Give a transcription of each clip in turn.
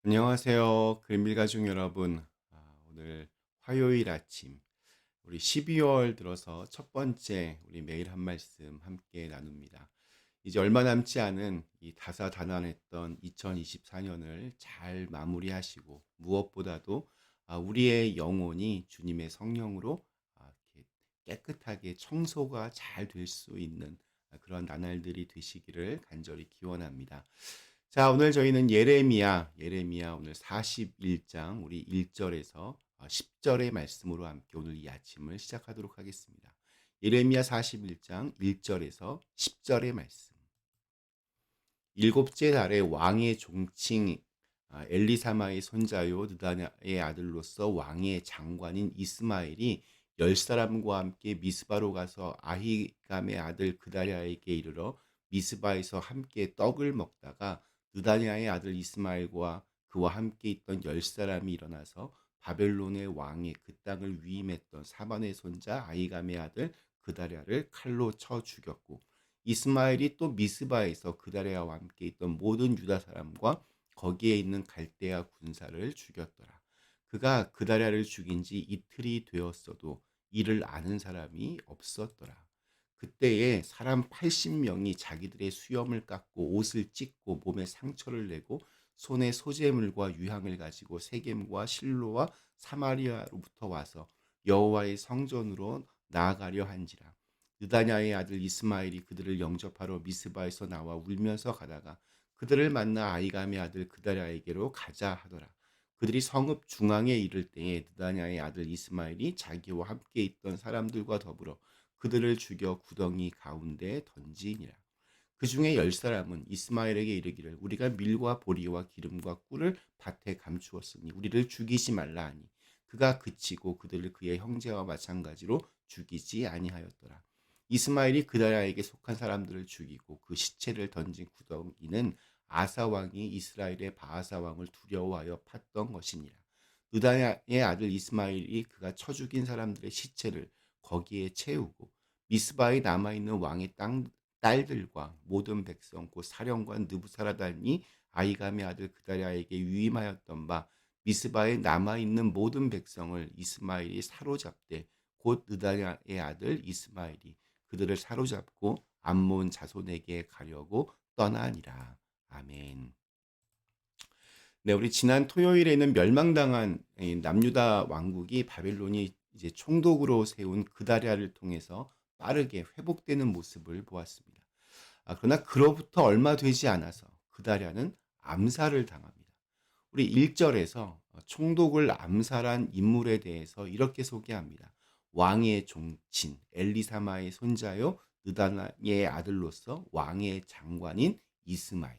안녕하세요. 그린빌 가족 여러분. 오늘 화요일 아침, 우리 12월 들어서 첫 번째 우리 매일 한 말씀 함께 나눕니다. 이제 얼마 남지 않은 이 다사다난했던 2024년을 잘 마무리하시고 무엇보다도 우리의 영혼이 주님의 성령으로 이렇게 깨끗하게 청소가 잘 될 수 있는 그런 나날들이 되시기를 간절히 기원합니다. 자, 오늘 저희는 예레미야 오늘 41장 우리 1절에서 10절의 말씀으로 함께 오늘 이 아침을 시작하도록 하겠습니다. 예레미야 41장 1절에서 10절의 말씀. 일곱째 달에 왕의 종칭 엘리사마의 손자요 느다냐의 아들로서 왕의 장관인 이스마엘이 10사람과 함께 미스바로 가서 아히감의 아들 그다랴에게 이르러 미스바에서 함께 떡을 먹다가 느다냐의 아들 이스마엘과 그와 함께 있던 10사람이 일어나서 바벨론의 왕의 그 땅을 위임했던 사반의 손자 아히감의 아들 그다랴를 칼로 쳐 죽였고, 이스마엘이 또 미스바에서 그다랴와 함께 있던 모든 유다 사람과 거기에 있는 갈대아 군사를 죽였더라. 그가 그다랴를 죽인 지 이틀이 되었어도 이를 아는 사람이 없었더라. 그때에 사람 80명이 자기들의 수염을 깎고 옷을 찢고 몸에 상처를 내고 손에 소재물과 유향을 가지고 세겜과 실로와 사마리아로부터 와서 여호와의 성전으로 나아가려 한지라. 느다냐의 아들 이스마엘이 그들을 영접하러 미스바에서 나와 울면서 가다가 그들을 만나 아이감의 아들 그다랴에게로 가자 하더라. 그들이 성읍 중앙에 이를 때에 느다냐의 아들 이스마엘이 자기와 함께 있던 사람들과 더불어 그들을 죽여 구덩이 가운데 던지니라. 그 중에 10사람은 이스마엘에게 이르기를 우리가 밀과 보리와 기름과 꿀을 밭에 감추었으니 우리를 죽이지 말라 하니 그가 그치고 그들을 그의 형제와 마찬가지로 죽이지 아니하였더라. 이스마엘이 그다랴에게 속한 사람들을 죽이고 그 시체를 던진 구덩이는 아사 왕이 이스라엘의 바하사 왕을 두려워하여 팠던 것이니라. 느다냐의 아들 이스마엘이 그가 쳐 죽인 사람들의 시체를 거기에 채우고 미스바에 남아있는 왕의 딸들과 모든 백성 곧 사령관 느부사라단이 아이감의 아들 그다랴에게 위임하였던 바 미스바에 남아있는 모든 백성을 이스마엘이 사로잡되 곧 느다냐의 아들 이스마엘이 그들을 사로잡고 암몬 자손에게 가려고 떠나니라. 아멘. 네, 우리 지난 토요일에는 멸망당한 이 남유다 왕국이 바벨론이 이제 총독으로 세운 그다랴를 통해서 빠르게 회복되는 모습을 보았습니다. 그러나 그로부터 얼마 되지 않아서 그다랴는 암살을 당합니다. 우리 1절에서 총독을 암살한 인물에 대해서 이렇게 소개합니다. 왕의 종친 엘리사마의 손자요 느다나의 아들로서 왕의 장관인 이스마엘.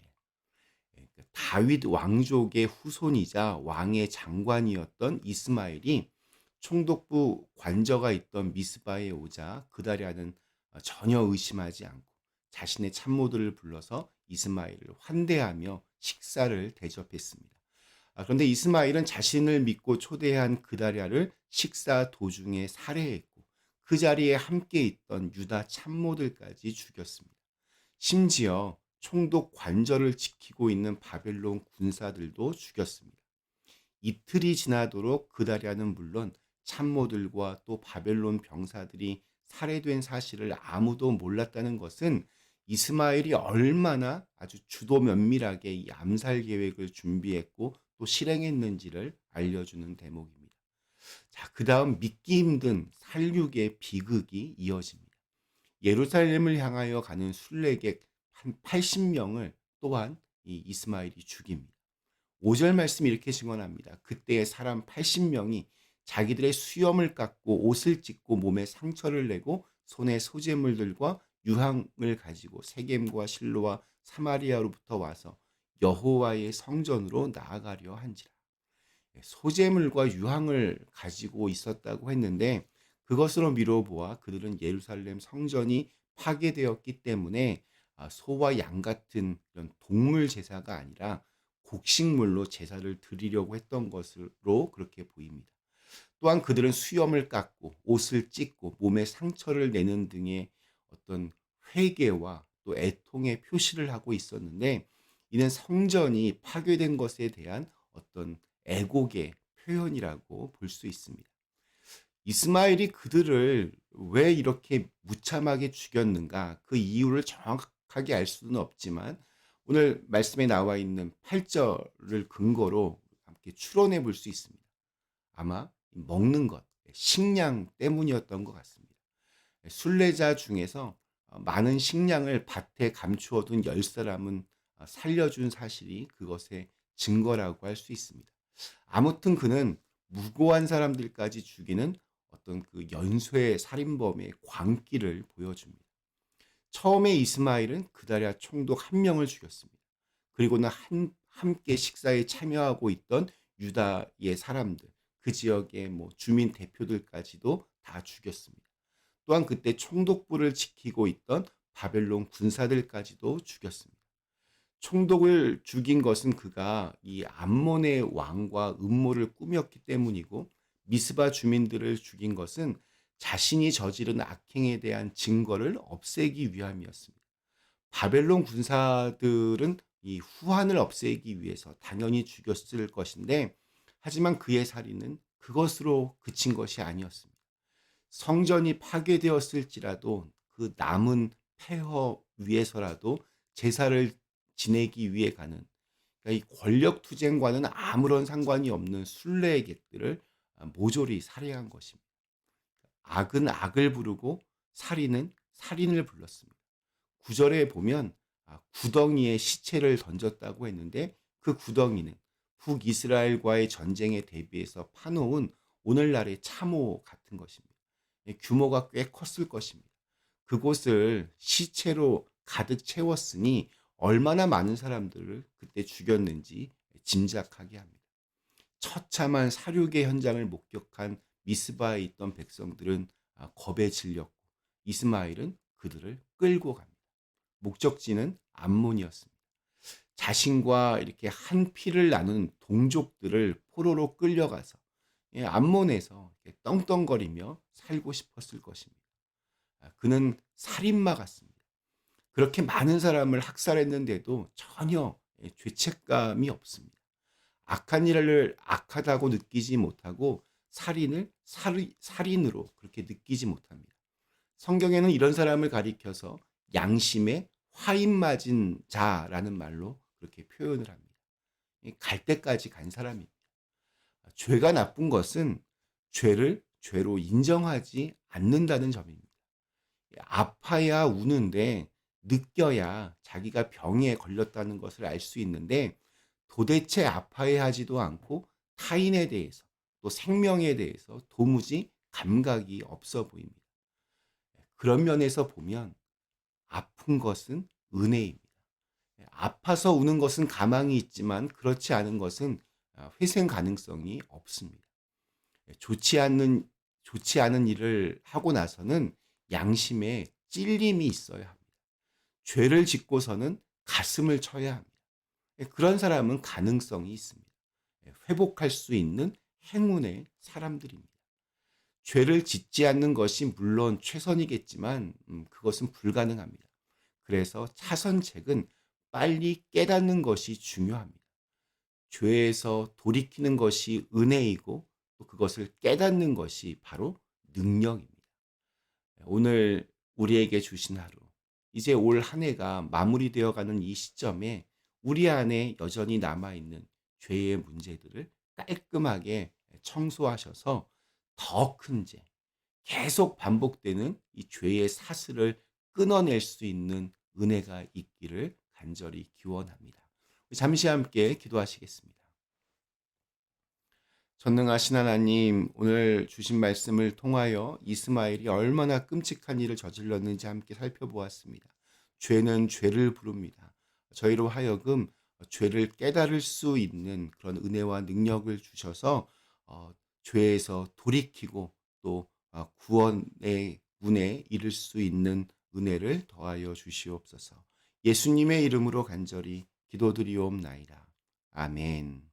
그러니까 다윗 왕족의 후손이자 왕의 장관이었던 이스마엘이 총독부 관저가 있던 미스바에 오자 그다랴는 전혀 의심하지 않고 자신의 참모들을 불러서 이스마엘을 환대하며 식사를 대접했습니다. 그런데 이스마엘은 자신을 믿고 초대한 그다랴를 식사 도중에 살해했고 그 자리에 함께 있던 유다 참모들까지 죽였습니다. 심지어 총독 관저를 지키고 있는 바벨론 군사들도 죽였습니다. 이틀이 지나도록 그다랴는 물론 참모들과 또 바벨론 병사들이 살해된 사실을 아무도 몰랐다는 것은 이스마엘이 얼마나 아주 주도 면밀하게 이 암살 계획을 준비했고 또 실행했는지를 알려주는 대목입니다. 자, 그 다음 믿기 힘든 살육의 비극이 이어집니다. 예루살렘을 향하여 가는 순례객 한 80명을 또한 이 이스마엘이 죽입니다. 5절 말씀이 이렇게 증언합니다. 그때의 사람 80명이 자기들의 수염을 깎고 옷을 찢고 몸에 상처를 내고 손에 소재물들과 유향을 가지고 세겜과 실로와 사마리아로부터 와서 여호와의 성전으로 나아가려 한지라. 소재물과 유향을 가지고 있었다고 했는데 그것으로 미뤄보아 그들은 예루살렘 성전이 파괴되었기 때문에 소와 양 같은 이런 동물 제사가 아니라 곡식물로 제사를 드리려고 했던 것으로 그렇게 보입니다. 또한 그들은 수염을 깎고 옷을 찢고 몸에 상처를 내는 등의 어떤 회개와 또 애통의 표시를 하고 있었는데 이는 성전이 파괴된 것에 대한 어떤 애곡의 표현이라고 볼 수 있습니다. 이스마엘이 그들을 왜 이렇게 무참하게 죽였는가? 그 이유를 정확하게 알 수는 없지만 오늘 말씀에 나와 있는 8절을 근거로 함께 추론해 볼 수 있습니다. 아마 먹는 것, 식량 때문이었던 것 같습니다. 순례자 중에서 많은 식량을 밭에 감추어둔 10사람은 살려준 사실이 그것의 증거라고 할 수 있습니다. 아무튼 그는 무고한 사람들까지 죽이는 어떤 그 연쇄 살인범의 광기를 보여줍니다. 처음에 이스마일은 그다랴 총독 한 명을 죽였습니다. 그리고는 함께 식사에 참여하고 있던 유다의 사람들, 그 지역의 뭐 주민 대표들까지도 다 죽였습니다. 또한 그때 총독부를 지키고 있던 바벨론 군사들까지도 죽였습니다. 총독을 죽인 것은 그가 이 암몬의 왕과 음모를 꾸몄기 때문이고, 미스바 주민들을 죽인 것은 자신이 저지른 악행에 대한 증거를 없애기 위함이었습니다. 바벨론 군사들은 이 후한을 없애기 위해서 당연히 죽였을 것인데, 하지만 그의 살인은 그것으로 그친 것이 아니었습니다. 성전이 파괴되었을지라도 그 남은 폐허 위에서라도 제사를 지내기 위해 가는, 그러니까 이 권력 투쟁과는 아무런 상관이 없는 순례객들을 모조리 살해한 것입니다. 악은 악을 부르고 살인은 살인을 불렀습니다. 9절에 보면 구덩이에 시체를 던졌다고 했는데, 그 구덩이는 북이스라엘과의 전쟁에 대비해서 파놓은 오늘날의 참호 같은 것입니다. 규모가 꽤 컸을 것입니다. 그곳을 시체로 가득 채웠으니 얼마나 많은 사람들을 그때 죽였는지 짐작하게 합니다. 처참한 살육의 현장을 목격한 미스바에 있던 백성들은 겁에 질렸고, 이스마엘은 그들을 끌고 갑니다. 목적지는 암몬이었습니다. 자신과 이렇게 한 피를 나눈 동족들을 포로로 끌려가서 암몬에서 떵떵거리며 살고 싶었을 것입니다. 그는 살인마 같습니다. 그렇게 많은 사람을 학살했는데도 전혀 죄책감이 없습니다. 악한 일을 악하다고 느끼지 못하고 살인을 살인으로 그렇게 느끼지 못합니다. 성경에는 이런 사람을 가리켜서 양심에 화인 맞은 자라는 말로 그렇게 표현을 합니다. 갈 때까지 간 사람입니다. 죄가 나쁜 것은 죄를 죄로 인정하지 않는다는 점입니다. 아파야 우는데 느껴야 자기가 병에 걸렸다는 것을 알 수 있는데, 도대체 아파야 하지도 않고 타인에 대해서 또 생명에 대해서 도무지 감각이 없어 보입니다. 그런 면에서 보면 아픈 것은 은혜입니다. 아파서 우는 것은 가망이 있지만 그렇지 않은 것은 회생 가능성이 없습니다. 좋지 않은 일을 하고 나서는 양심에 찔림이 있어야 합니다. 죄를 짓고서는 가슴을 쳐야 합니다. 그런 사람은 가능성이 있습니다. 회복할 수 있는 행운의 사람들입니다. 죄를 짓지 않는 것이 물론 최선이겠지만 그것은 불가능합니다. 그래서 차선책은 빨리 깨닫는 것이 중요합니다. 죄에서 돌이키는 것이 은혜이고, 또 그것을 깨닫는 것이 바로 능력입니다. 오늘 우리에게 주신 하루, 이제 올 한 해가 마무리되어 가는 이 시점에 우리 안에 여전히 남아있는 죄의 문제들을 깔끔하게 청소하셔서 더 큰 죄, 계속 반복되는 이 죄의 사슬을 끊어낼 수 있는 은혜가 있기를 간절히 기원합니다. 잠시 함께 기도하시겠습니다. 전능하신 하나님, 오늘 주신 말씀을 통하여 이스마엘이 얼마나 끔찍한 일을 저질렀는지 함께 살펴보았습니다. 죄는 죄를 부릅니다. 저희로 하여금 죄를 깨달을 수 있는 그런 은혜와 능력을 주셔서 죄에서 돌이키고 또 구원의 문에 이를 수 있는 은혜를 더하여 주시옵소서. 예수님의 이름으로 간절히 기도드리옵나이다. 아멘.